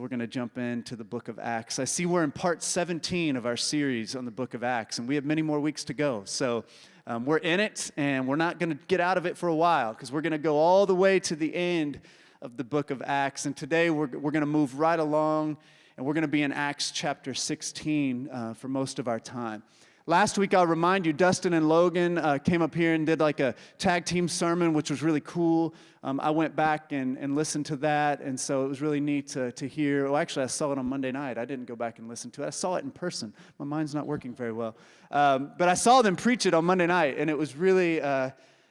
We're going to jump into the book of Acts. I see we're in part 17 of our series on the book of Acts, and we have many more weeks to go. So we're in it, and we're not going to get out of it for a while because we're going to go all the way to the end of the book of Acts. And today we're going to move right along, and we're going to be in Acts chapter 16 for most of our time. Last week, I'll remind you, Dustin and Logan came up here and did like a tag team sermon, which was really cool. I went back and listened to that, and so it was really neat to hear. Well, actually, I saw it on Monday night. I didn't go back and listen to it. I saw it in person. My mind's not working very well. But I saw them preach it on Monday night, and it was really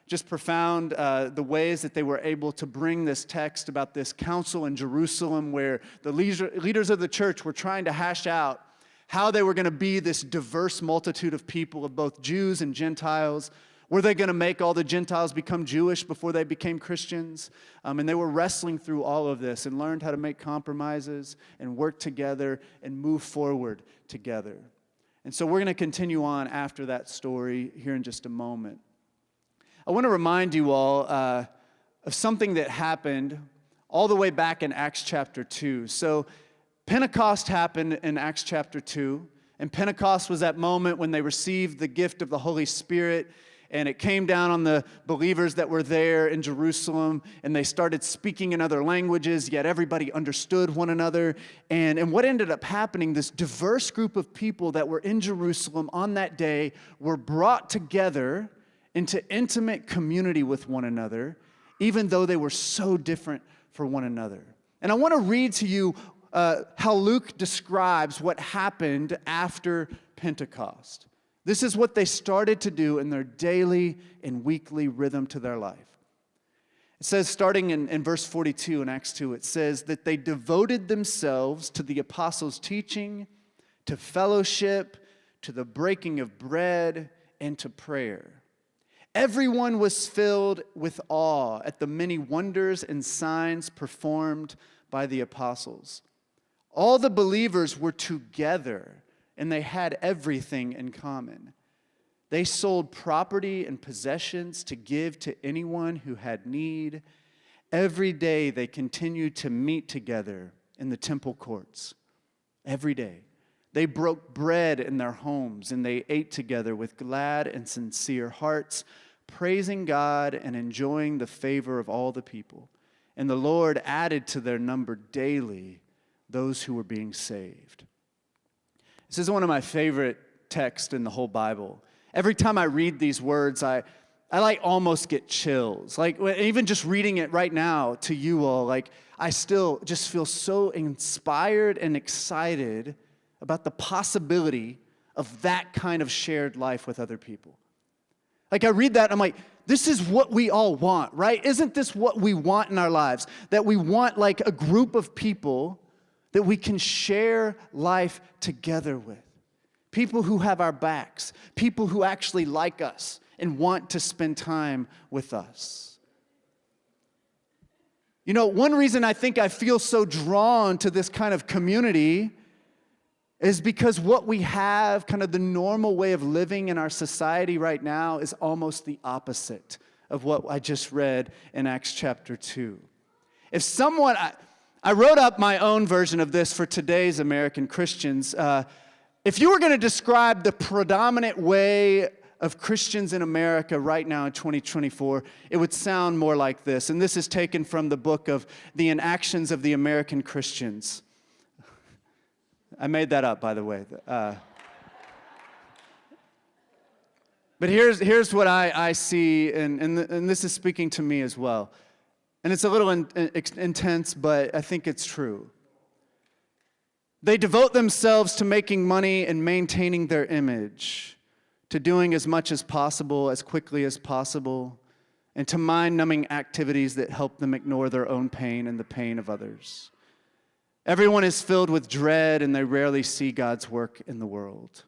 just profound, the ways that they were able to bring this text about this council in Jerusalem where the leaders of the church were trying to hash out how they were going to be this diverse multitude of people, of both Jews and Gentiles. Were they going to make all the Gentiles become Jewish before they became Christians? And they were wrestling through all of this and learned how to make compromises and work together and move forward together. And so we're going to continue on after that story here in just a moment. I want to remind you all of something that happened all the way back in Acts chapter 2. So Pentecost happened in Acts chapter 2, and Pentecost was that moment when they received the gift of the Holy Spirit, and it came down on the believers that were there in Jerusalem, and they started speaking in other languages, yet everybody understood one another. And what ended up happening, this diverse group of people that were in Jerusalem on that day were brought together into intimate community with one another, even though they were so different for one another. And I want to read to you how Luke describes what happened after Pentecost. This is what they started to do in their daily and weekly rhythm to their life. It says, starting in verse 42 in Acts 2, it says that they devoted themselves to the apostles' teaching, to fellowship, to the breaking of bread, and to prayer. Everyone was filled with awe at the many wonders and signs performed by the apostles. All the believers were together, and they had everything in common. They sold property and possessions to give to anyone who had need. Every day they continued to meet together in the temple courts. Every day. They broke bread in their homes, and they ate together with glad and sincere hearts, praising God and enjoying the favor of all the people. And the Lord added to their number daily those who were being saved. This is one of my favorite texts in the whole Bible. Every time I read these words, I like almost get chills. Like even just reading it right now to you all, like I still just feel so inspired and excited about the possibility of that kind of shared life with other people. Like I read that, I'm like, this is what we all want, right? Isn't this what we want in our lives? That we want like a group of people that we can share life together with. People who have our backs. People who actually like us and want to spend time with us. You know, one reason I think I feel so drawn to this kind of community is because what we have, kind of the normal way of living in our society right now, is almost the opposite of what I just read in Acts chapter 2. If someone... I wrote up my own version of this for today's American Christians. If you were going to describe the predominant way of Christians in America right now in 2024, it would sound more like this. And this is taken from the book of The Inactions of the American Christians. I made that up, by the way. But here's what I see, and this is speaking to me as well. And it's a little intense, but I think it's true. They devote themselves to making money and maintaining their image, to doing as much as possible, as quickly as possible, and to mind-numbing activities that help them ignore their own pain and the pain of others. Everyone is filled with dread, and they rarely see God's work in the world.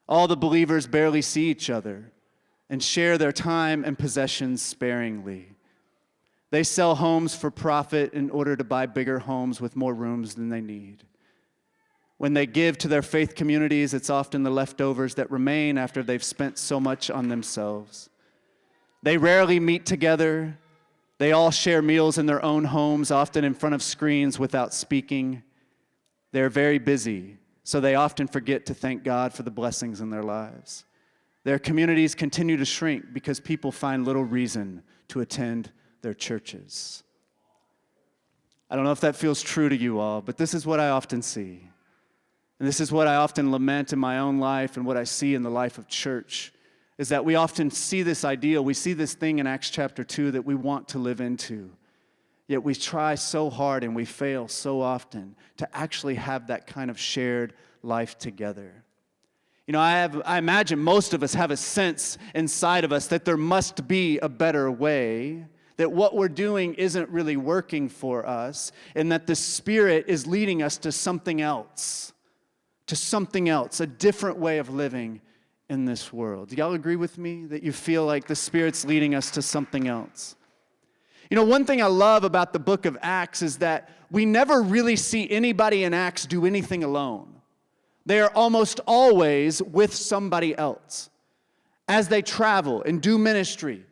All the believers barely see each other and share their time and possessions sparingly. They sell homes for profit in order to buy bigger homes with more rooms than they need. When they give to their faith communities, it's often the leftovers that remain after they've spent so much on themselves. They rarely meet together. They all share meals in their own homes, often in front of screens without speaking. They're very busy, so they often forget to thank God for the blessings in their lives. Their communities continue to shrink because people find little reason to attend their churches. I don't know if that feels true to you all, but this is what I often see. And this is what I often lament in my own life and what I see in the life of church, is that we often see this ideal, we see this thing in Acts chapter 2 that we want to live into. Yet we try so hard and we fail so often to actually have that kind of shared life together. You know, I imagine most of us have a sense inside of us that there must be a better way, that what we're doing isn't really working for us, and that the Spirit is leading us to something else, a different way of living in this world. Do y'all agree with me that you feel like the Spirit's leading us to something else? You know, one thing I love about the book of Acts is that we never really see anybody in Acts do anything alone. They are almost always with somebody else. As they travel and do ministry,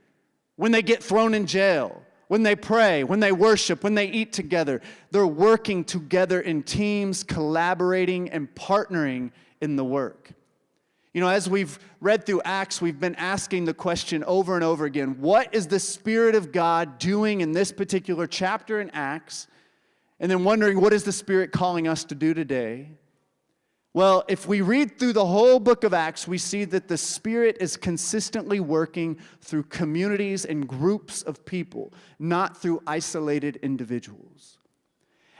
when they get thrown in jail, when they pray, when they worship, when they eat together, they're working together in teams, collaborating and partnering in the work. You know, as we've read through Acts, we've been asking the question over and over again, what is the Spirit of God doing in this particular chapter in Acts? And then wondering, what is the Spirit calling us to do today? Well, if we read through the whole book of Acts, we see that the Spirit is consistently working through communities and groups of people, not through isolated individuals.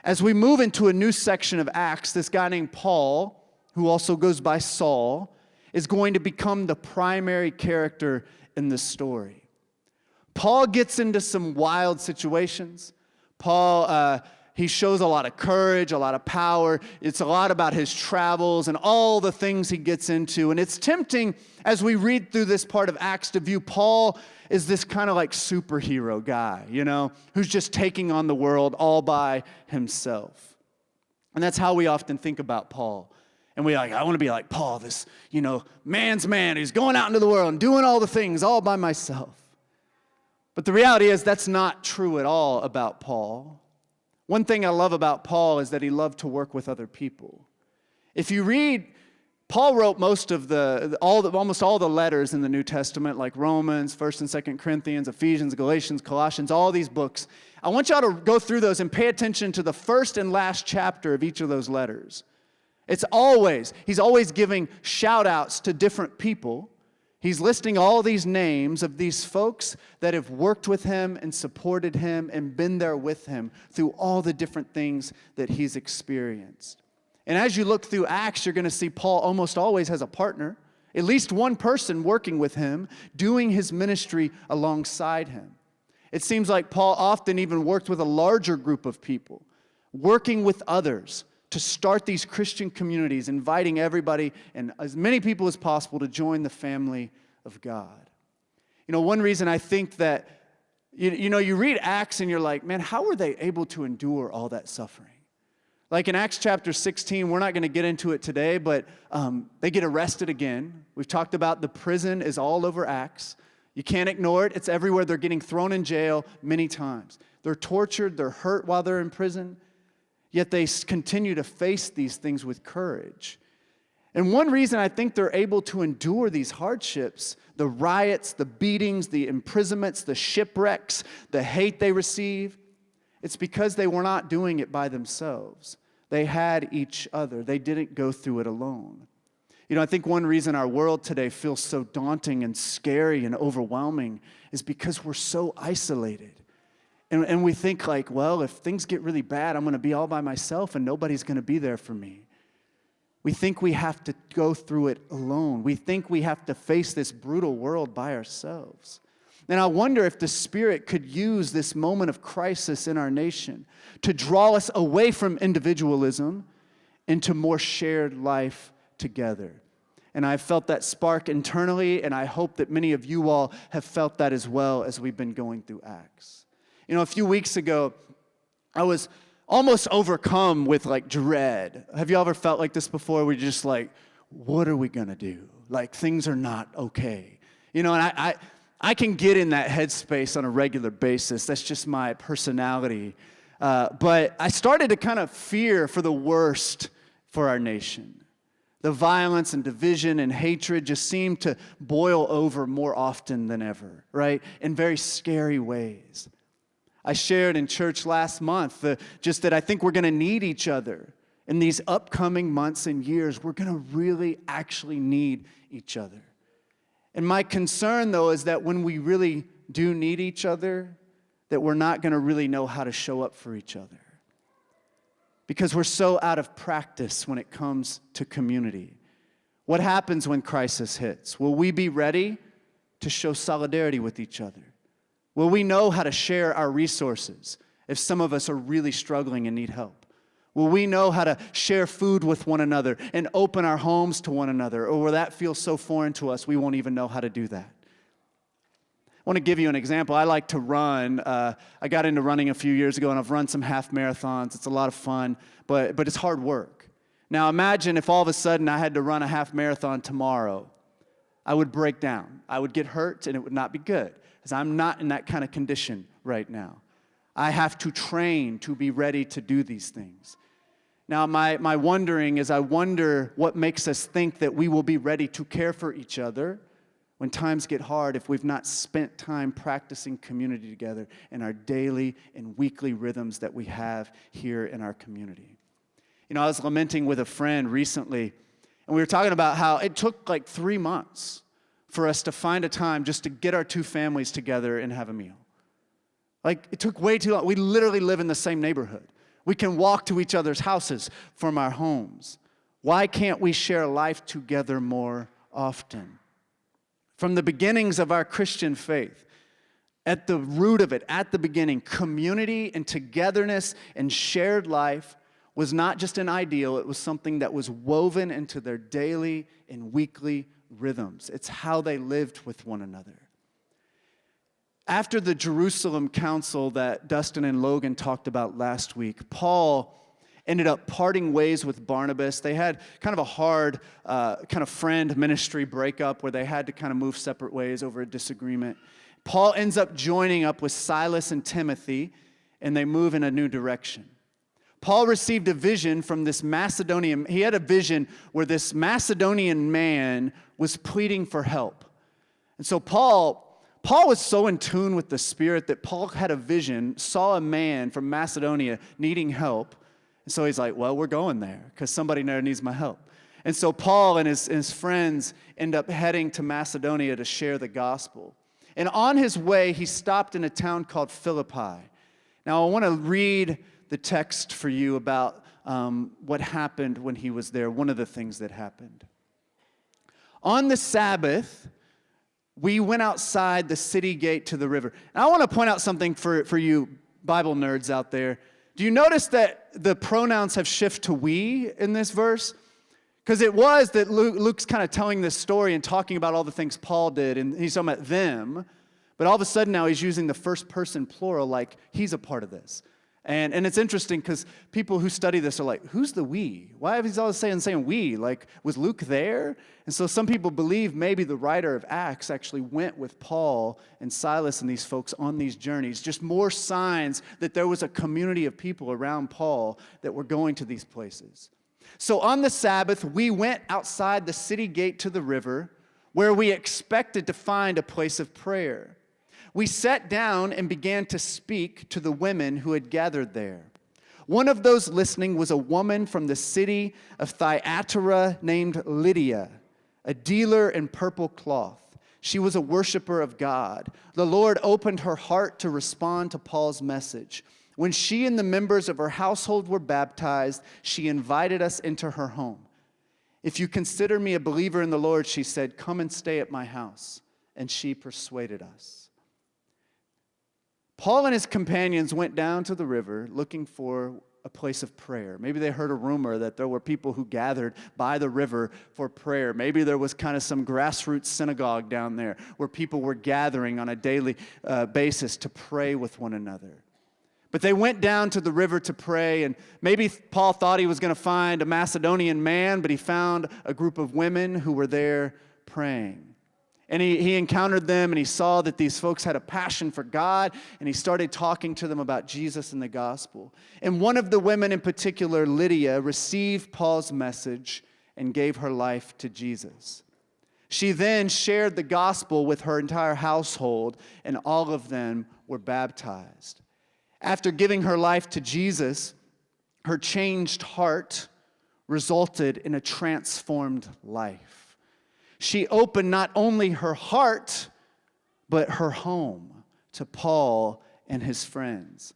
As we move into a new section of Acts, this guy named Paul, who also goes by Saul, is going to become the primary character in the story. Paul gets into some wild situations. Paul, he shows a lot of courage, a lot of power. It's a lot about his travels and all the things he gets into. And it's tempting, as we read through this part of Acts, to view Paul as this kind of like superhero guy, you know, who's just taking on the world all by himself. And that's how we often think about Paul. And we're like, I want to be like Paul, this, you know, man's man who's going out into the world and doing all the things all by myself. But the reality is that's not true at all about Paul. One thing I love about Paul is that he loved to work with other people. If you read, Paul wrote almost all the letters in the New Testament, like Romans, 1st and 2nd Corinthians, Ephesians, Galatians, Colossians, all these books. I want y'all to go through those and pay attention to the first and last chapter of each of those letters. He's always giving shout outs to different people. He's listing all these names of these folks that have worked with him and supported him and been there with him through all the different things that he's experienced. And as you look through Acts, you're going to see Paul almost always has a partner, at least one person working with him, doing his ministry alongside him. It seems like Paul often even worked with a larger group of people, working with others to start these Christian communities, inviting everybody and as many people as possible to join the family of God. You know, one reason I think that, you read Acts and you're like, man, how were they able to endure all that suffering? Like in Acts chapter 16, we're not going to get into it today, but they get arrested again. We've talked about the prison is all over Acts. You can't ignore it. It's everywhere. They're getting thrown in jail many times. They're tortured. They're hurt while they're in prison. Yet they continue to face these things with courage. And one reason I think they're able to endure these hardships, the riots, the beatings, the imprisonments, the shipwrecks, the hate they receive, it's because they were not doing it by themselves. They had each other. They didn't go through it alone. You know, I think one reason our world today feels so daunting and scary and overwhelming is because we're so isolated. And we think like, well, if things get really bad, I'm going to be all by myself and nobody's going to be there for me. We think we have to go through it alone. We think we have to face this brutal world by ourselves. And I wonder if the Spirit could use this moment of crisis in our nation to draw us away from individualism into more shared life together. And I've felt that spark internally, and I hope that many of you all have felt that as well as we've been going through Acts. You know, a few weeks ago, I was almost overcome with like dread. Have you ever felt like this before? Where you're just like, what are we gonna do? Like things are not okay. You know, and I can get in that headspace on a regular basis. That's just my personality. But I started to kind of fear for the worst for our nation. The violence and division and hatred just seem to boil over more often than ever, right? In very scary ways. I shared in church last month just that I think we're going to need each other. In these upcoming months and years, we're going to really actually need each other. And my concern, though, is that when we really do need each other, that we're not going to really know how to show up for each other. Because we're so out of practice when it comes to community. What happens when crisis hits? Will we be ready to show solidarity with each other? Will we know how to share our resources if some of us are really struggling and need help? Will we know how to share food with one another and open our homes to one another? Or will that feel so foreign to us we won't even know how to do that? I want to give you an example. I like to run. I got into running a few years ago, and I've run some half marathons. It's a lot of fun, but it's hard work. Now imagine if all of a sudden I had to run a half marathon tomorrow. I would break down. I would get hurt, and it would not be good, because I'm not in that kind of condition right now. I have to train to be ready to do these things. Now, my wondering is, I wonder what makes us think that we will be ready to care for each other when times get hard if we've not spent time practicing community together in our daily and weekly rhythms that we have here in our community. You know, I was lamenting with a friend recently, and we were talking about how it took like 3 months for us to find a time just to get our two families together and have a meal. Like, it took way too long. We literally live in the same neighborhood. We can walk to each other's houses from our homes. Why can't we share life together more often? From the beginnings of our Christian faith, at the root of it, at the beginning, community and togetherness and shared life was not just an ideal, it was something that was woven into their daily and weekly rhythms. It's how they lived with one another. After the Jerusalem Council that Dustin and Logan talked about last week, Paul ended up parting ways with Barnabas. They had kind of a hard kind of friend ministry breakup where they had to kind of move separate ways over a disagreement. Paul ends up joining up with Silas and Timothy, and they move in a new direction. Paul received a vision from this Macedonian. He had a vision where this Macedonian man was pleading for help. And so Paul was so in tune with the Spirit that Paul had a vision, saw a man from Macedonia needing help. And so he's like, well, we're going there because somebody there needs my help. And so Paul and his friends end up heading to Macedonia to share the gospel. And on his way, he stopped in a town called Philippi. Now, I want to read the text for you about what happened when he was there, one of the things that happened. On the Sabbath, we went outside the city gate to the river. And I want to point out something for you Bible nerds out there. Do you notice that the pronouns have shifted to we in this verse? Because it was that Luke's kind of telling this story and talking about all the things Paul did, and he's talking about them. But all of a sudden now he's using the first person plural like he's a part of this. And it's interesting because people who study this are like, who's the we? Why is he always saying we? Like, was Luke there? And so some people believe maybe the writer of Acts actually went with Paul and Silas and these folks on these journeys. Just more signs that there was a community of people around Paul that were going to these places. So on the Sabbath, we went outside the city gate to the river where we expected to find a place of prayer. We sat down and began to speak to the women who had gathered there. One of those listening was a woman from the city of Thyatira named Lydia, a dealer in purple cloth. She was a worshiper of God. The Lord opened her heart to respond to Paul's message. When she and the members of her household were baptized, she invited us into her home. If you consider me a believer in the Lord, she said, come and stay at my house. And she persuaded us. Paul and his companions went down to the river looking for a place of prayer. Maybe they heard a rumor that there were people who gathered by the river for prayer. Maybe there was kind of some grassroots synagogue down there where people were gathering on a daily basis to pray with one another. But they went down to the river to pray, and maybe Paul thought he was going to find a Macedonian man, but he found a group of women who were there praying. And he encountered them, and he saw that these folks had a passion for God, and he started talking to them about Jesus and the gospel. And one of the women in particular, Lydia, received Paul's message and gave her life to Jesus. She then shared the gospel with her entire household, and all of them were baptized. After giving her life to Jesus, her changed heart resulted in a transformed life. She opened not only her heart, but her home to Paul and his friends.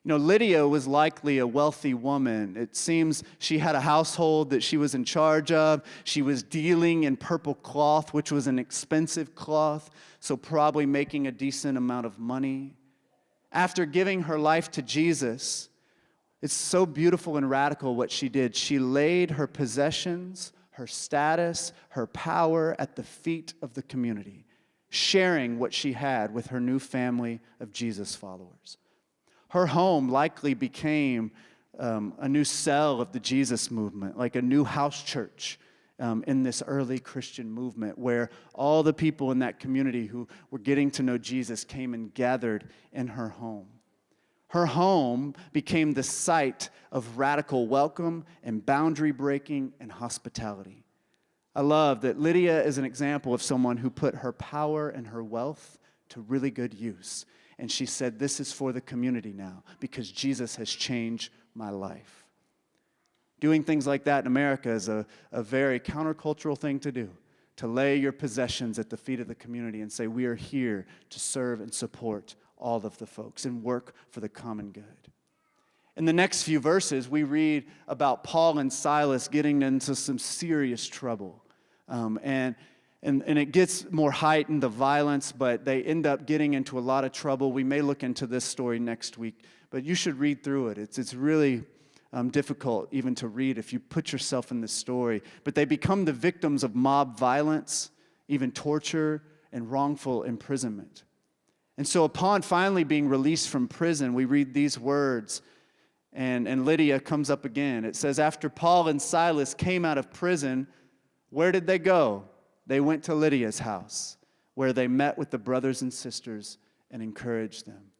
You know, Lydia was likely a wealthy woman. It seems she had a household that she was in charge of. She was dealing in purple cloth, which was an expensive cloth, so probably making a decent amount of money. After giving her life to Jesus, it's so beautiful and radical what she did. She laid her possessions, her status, her power at the feet of the community, sharing what she had with her new family of Jesus followers. Her home likely became a new cell of the Jesus movement, like a new house church in this early Christian movement, where all the people in that community who were getting to know Jesus came and gathered in her home. Her home became the site of radical welcome and boundary breaking and hospitality. I love that Lydia is an example of someone who put her power and her wealth to really good use. And she said, this is for the community now because Jesus has changed my life. Doing things like that in America is a very countercultural thing to do, to lay your possessions at the feet of the community and say, we are here to serve and support all of the folks and work for the common good. In the next few verses, we read about Paul and Silas getting into some serious trouble. And it gets more heightened, the violence, but they end up getting into a lot of trouble. We may look into this story next week, but you should read through it. It's really difficult even to read if you put yourself in this story. But they become the victims of mob violence, even torture, and wrongful imprisonment. And so upon finally being released from prison, we read these words, and Lydia comes up again. It says, after Paul and Silas came out of prison, where did they go? They went to Lydia's house, where they met with the brothers and sisters and encouraged them.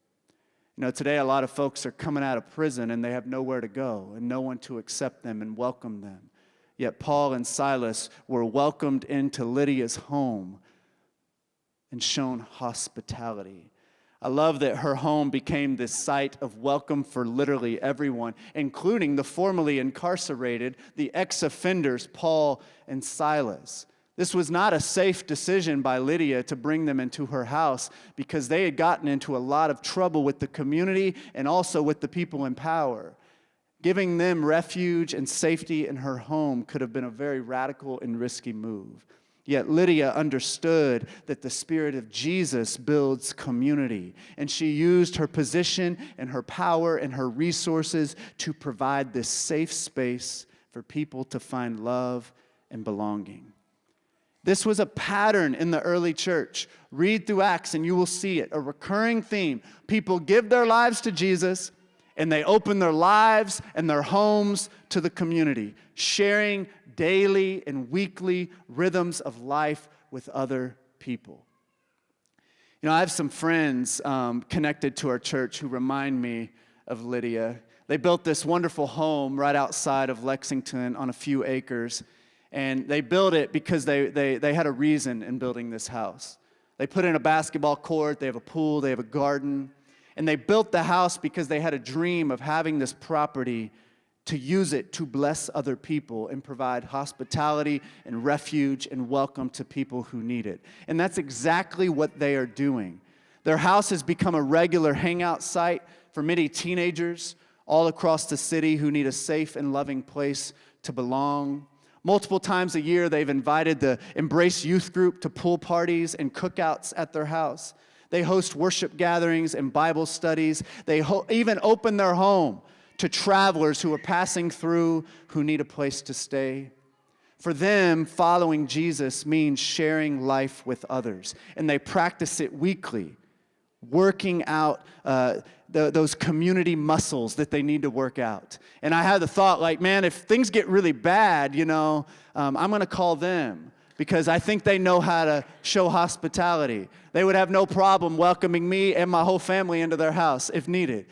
You know, today a lot of folks are coming out of prison and they have nowhere to go and no one to accept them and welcome them. Yet Paul and Silas were welcomed into Lydia's home and shown hospitality. I love that her home became this site of welcome for literally everyone, including the formerly incarcerated, the ex-offenders, Paul and Silas. This was not a safe decision by Lydia to bring them into her house because they had gotten into a lot of trouble with the community and also with the people in power. Giving them refuge and safety in her home could have been a very radical and risky move. Yet Lydia understood that the Spirit of Jesus builds community, and she used her position and her power and her resources to provide this safe space for people to find love and belonging. This was a pattern in the early church. Read through Acts and you will see it, a recurring theme. People give their lives to Jesus, and they open their lives and their homes to the community, sharing daily and weekly rhythms of life with other people. You know, I have some friends connected to our church who remind me of Lydia. They built this wonderful home right outside of Lexington on a few acres, and they built it because they had a reason in building this house. They put in a basketball court, they have a pool, they have a garden, and they built the house because they had a dream of having this property to use it to bless other people and provide hospitality and refuge and welcome to people who need it. And that's exactly what they are doing. Their house has become a regular hangout site for many teenagers all across the city who need a safe and loving place to belong. Multiple times a year, they've invited the Embrace Youth Group to pool parties and cookouts at their house. They host worship gatherings and Bible studies. They even open their home to travelers who are passing through who need a place to stay. For them, following Jesus means sharing life with others, and they practice it weekly, working out those community muscles that they need to work out. And I had the thought, like, man, if things get really bad, I'm going to call them. because I think they know how to show hospitality. They would have no problem welcoming me and my whole family into their house if needed,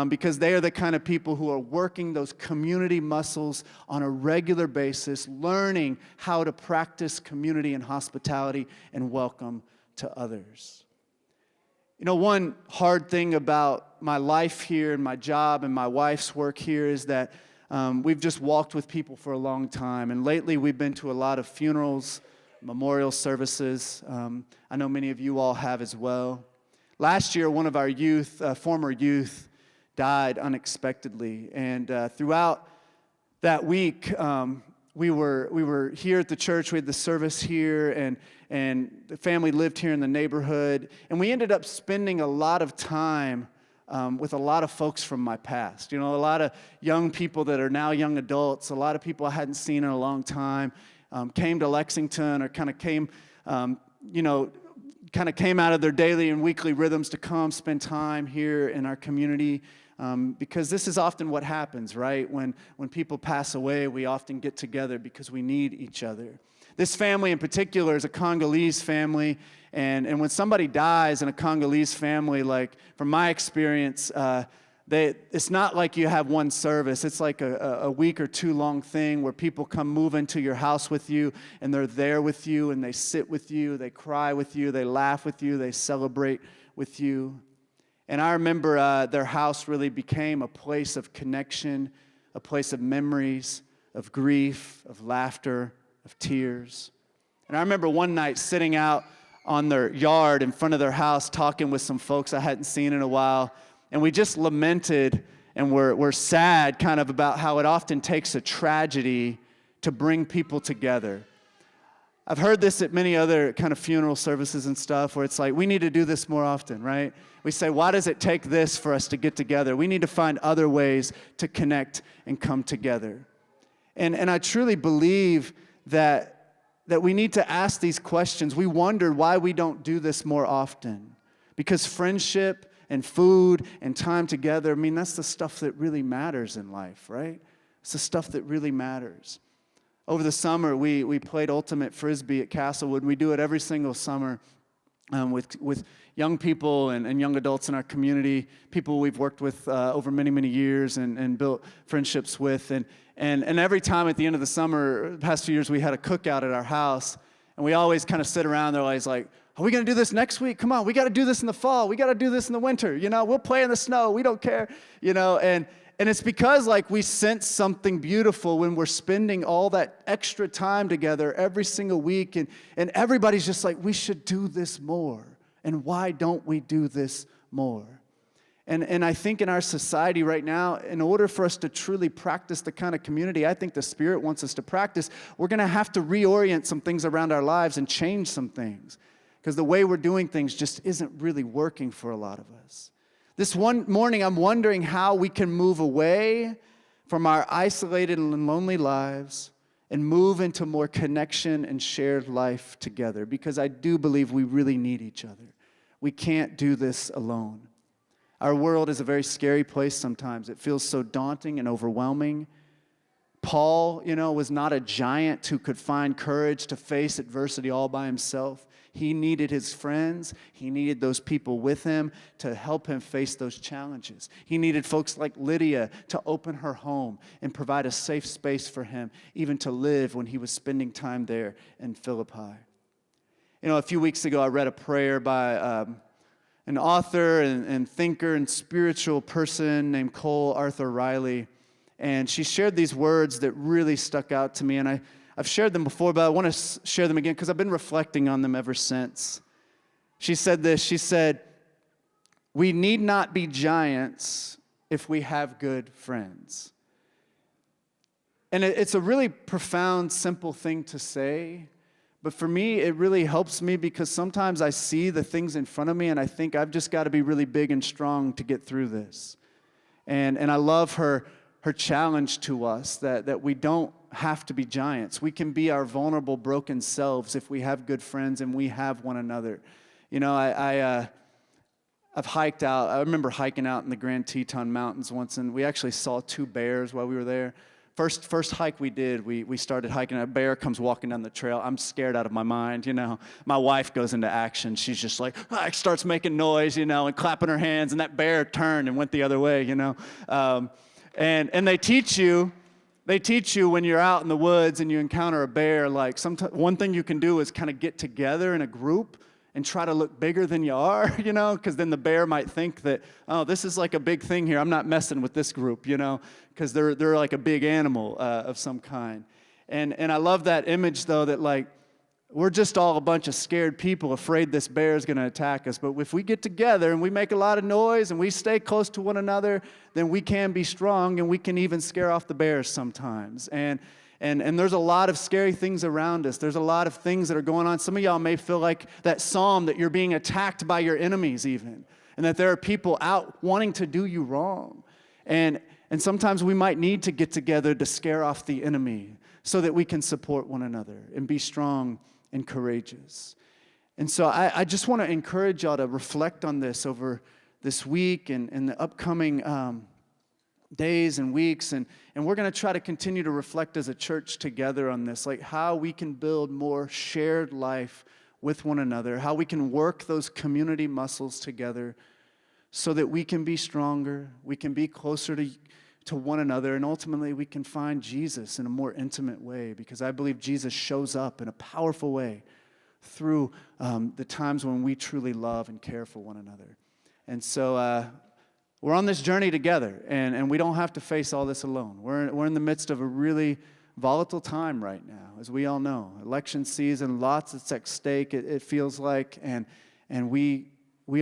because they are the kind of people who are working those community muscles on a regular basis, learning how to practice community and hospitality and welcome to others. You know, one hard thing about my life here and my job and my wife's work here is that we've just walked with people for a long time. And lately we've been to a lot of funerals, memorial services. I know many of you all have as well. Last year, one of our former youth, died unexpectedly. And throughout that week, we were here at the church. We had the service here, and the family lived here in the neighborhood. And we ended up spending a lot of time with a lot of folks from my past. You know, a lot of young people that are now young adults, a lot of people I hadn't seen in a long time, came to Lexington or kind of came out of their daily and weekly rhythms to come spend time here in our community. Because this is often what happens, right? When people pass away, we often get together because we need each other. This family in particular is a Congolese family, and when somebody dies in a Congolese family, like from my experience, it's not like you have one service. It's like a week or two long thing where people come move into your house with you, and they're there with you, and they sit with you, they cry with you, they laugh with you, they celebrate with you. And I remember their house really became a place of connection, a place of memories, of grief, of laughter, of tears. And I remember one night sitting out on their yard in front of their house talking with some folks I hadn't seen in a while, and we just lamented and we're sad kind of about how it often takes a tragedy to bring people together. I've heard this at many other kind of funeral services and stuff where it's like, we need to do this more often, right? We say, why does it take this for us to get together? We need to find other ways to connect and come together. And I truly believe that we need to ask these questions. We wonder why we don't do this more often. Because friendship and food and time together, I mean, that's the stuff that really matters in life, right? It's the stuff that really matters. Over the summer, we played ultimate frisbee at Castlewood. We do it every single summer with young people and young adults in our community, people we've worked with over many, many years and built friendships with. And every time at the end of the summer, the past few years, we had a cookout at our house. And we always kind of sit around. They're always like, are we going to do this next week? Come on, we got to do this in the fall. We got to do this in the winter. You know, we'll play in the snow. We don't care. You know, and it's because like we sense something beautiful when we're spending all that extra time together every single week. And everybody's just like, we should do this more. And why don't we do this more? And I think in our society right now, in order for us to truly practice the kind of community I think the Spirit wants us to practice, we're going to have to reorient some things around our lives and change some things. Because the way we're doing things just isn't really working for a lot of us. This one morning, I'm wondering how we can move away from our isolated and lonely lives and move into more connection and shared life together. Because I do believe we really need each other. We can't do this alone. Our world is a very scary place sometimes. It feels so daunting and overwhelming. Paul, was not a giant who could find courage to face adversity all by himself. He needed his friends. He needed those people with him to help him face those challenges. He needed folks like Lydia to open her home and provide a safe space for him, even to live when he was spending time there in Philippi. A few weeks ago, I read a prayer by an author and thinker and spiritual person named Cole Arthur Riley. And she shared these words that really stuck out to me. And I've shared them before, but I want to share them again because I've been reflecting on them ever since. She said this. She said, "We need not be giants if we have good friends." And it's a really profound, simple thing to say. But for me, it really helps me because sometimes I see the things in front of me and I think I've just got to be really big and strong to get through this. And I love her challenge to us that we don't have to be giants. We can be our vulnerable, broken selves if we have good friends and we have one another. I've hiked out. I remember hiking out in the Grand Teton Mountains once, and we actually saw 2 bears while we were there. First hike we did, we started hiking. A bear comes walking down the trail. I'm scared out of my mind, you know. My wife goes into action. She's just like, starts making noise, you know, and clapping her hands. And that bear turned and went the other way, you know. And they teach you when you're out in the woods and you encounter a bear, like one thing you can do is kind of get together in a group and try to look bigger than you are, you know, because then the bear might think that, oh, this is like a big thing here. I'm not messing with this group, you know, because they're like a big animal of some kind. And I love that image, though, that like we're just all a bunch of scared people afraid this bear is going to attack us. But if we get together and we make a lot of noise and we stay close to one another, then we can be strong and we can even scare off the bears sometimes. And there's a lot of scary things around us. There's a lot of things that are going on. Some of y'all may feel like that psalm that you're being attacked by your enemies even, and that there are people out wanting to do you wrong. And sometimes we might need to get together to scare off the enemy so that we can support one another and be strong and courageous. And so I just want to encourage y'all to reflect on this over this week and the upcoming days and weeks, and we're going to try to continue to reflect as a church together on this, like how we can build more shared life with one another, how we can work those community muscles together so that we can be stronger, we can be closer to one another, and ultimately we can find Jesus in a more intimate way, because I believe Jesus shows up in a powerful way through the times when we truly love and care for one another. And so we're on this journey together, and we don't have to face all this alone. We're in the midst of a really volatile time right now, as we all know. Election season, lots that's at stake, it feels like, and we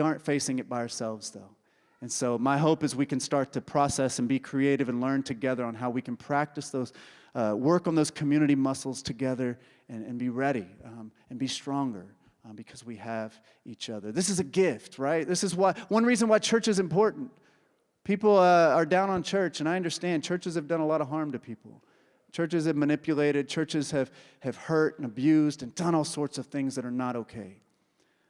aren't facing it by ourselves, though. And so my hope is we can start to process and be creative and learn together on how we can practice those, work on those community muscles together and be ready and be stronger. Because we have each other. This is a gift, right? This is one reason why church is important. People are down on church, and I understand churches have done a lot of harm to people. Churches have manipulated, churches have hurt and abused and done all sorts of things that are not okay.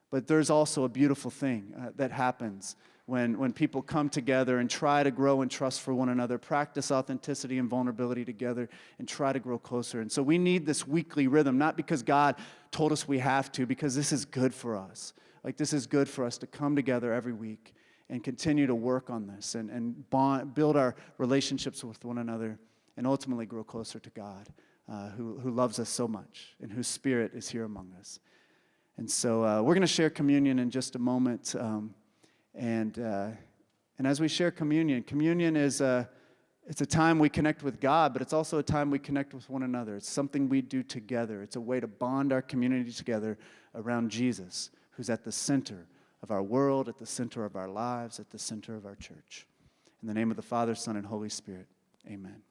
But there's also a beautiful thing that happens when people come together and try to grow in trust for one another, practice authenticity and vulnerability together, and try to grow closer. And so we need this weekly rhythm, not because God told us we have to, because this is good for us. Like, this is good for us to come together every week and continue to work on this and build our relationships with one another and ultimately grow closer to God, who loves us so much and whose Spirit is here among us. And so we're going to share communion in just a moment. And as we share communion is it's a time we connect with God, but it's also a time we connect with one another. It's something we do together. It's a way to bond our community together around Jesus, who's at the center of our world, at the center of our lives, at the center of our church. In the name of the Father, Son, and Holy Spirit, amen.